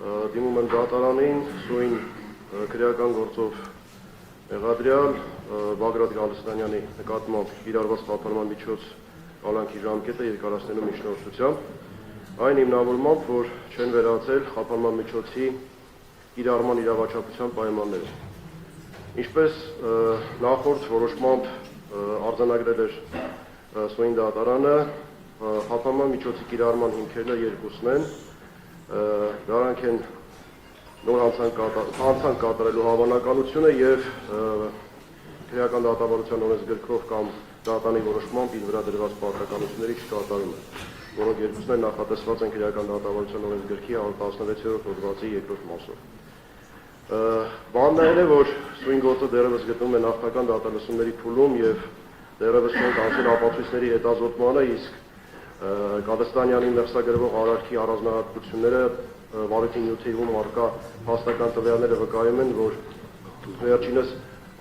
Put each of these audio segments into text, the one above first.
դիմում եմ դատարանին սույն քրեական գործով մեղադրյալ Բագրատ Գալստանյանի նկատմամբ կիրառված խափանման միջոց կալանքի ժամկետը երկարացնելու միջնորդությամբ, այն հիմնավորմամբ, որ չեն վերացել խափանման միջոցի կիրառման իրավաչափության պայմանները։ Ինչպես նախորդ որոշմամբ արձանագրել էր սույն դատարանը, խափանման միջոցի կիրառման հիմքերն երկուսն են, դրանք են նոր հանցանք կատարելու հավանականությունը եւ քրեական դատավարության օրենսգրքով կամ դատանի որոշմամբ իր վրա դրված պարտականությունների չկատարումը, որոնք երկուսն են նախատեսված են քրեական դատավարության օրենսգրքի 116-րդ հոդվածի 2-րդ մասով։ Բանն այն է, որ սույն գործը դեռևս գտնվում է նախնական դատալսումների փուլում եւ դեռևս չեն կանցել ապացույցների հետազոտմանը, իսկ Գալստանյանի մեղսագրվող արարքի առանձնահատկությունները վարույթի նյութերում առկա փաստական տվյալները վկայում են, որ վերջինս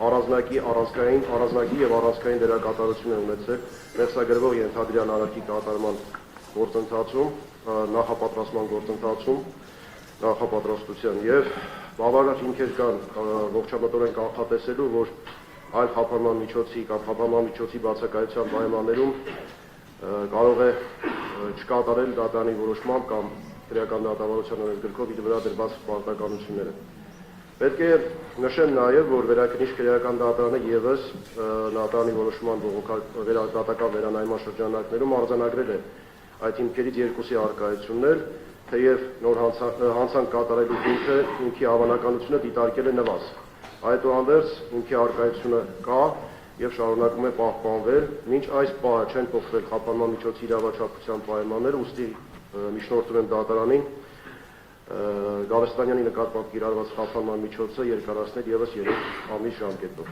առանձնակի եւ առանցքային դերակատարություն է ունեցել մեղսագրվող ենթադրյալ արարքի կատարման գործընթացում, նախապատրաստման գործընթացում, նախապատրաստության եւ բավարար հիմքեր կան ողջամտորեն կանխատեսելու, որ այլ խափանման միջոցի կամ խափանման միջոցի բացակայության պայմաններում կարող է չկատարել դատարանի որոշմամբ կամ քրեական դատավարության օրենսգրքով իր վրա դրված պարտականությունները։ Պետք է նշեմ նաև, որ վերաքննիչ քրեական դատարանը եւս դատարանի որոշման դատական վերանայման շրջանակներում արձանագրել է այդ հիմքերից երկուսի առկայություններ, թեև նոր հանցանք կատարելու հիմքի հավանականությունը դիտարկել է նվազ։ Այդուհանդերձ հիմքի առկայությունը կա եւ շարունակում է պահպանվել, մինչ այս պահը չեն փոխվել խափանման միջոցի իրավաչափության պայմանները, ուստի միջնորդում եմ դատարանին Գալստանյանի նկատմամբ կիրառված խափանման միջոցը երկարացնել եւս 3 ամիս ժամկետով։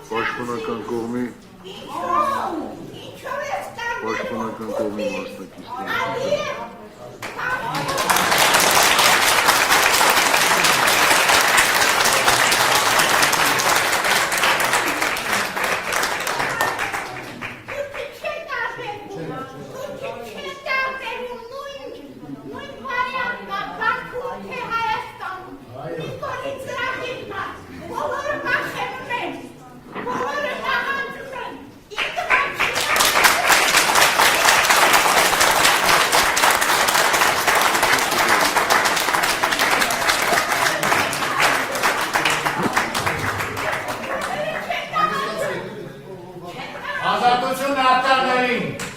Պաշտպանական կողմի մասնակիցների Ազատություն արտարներին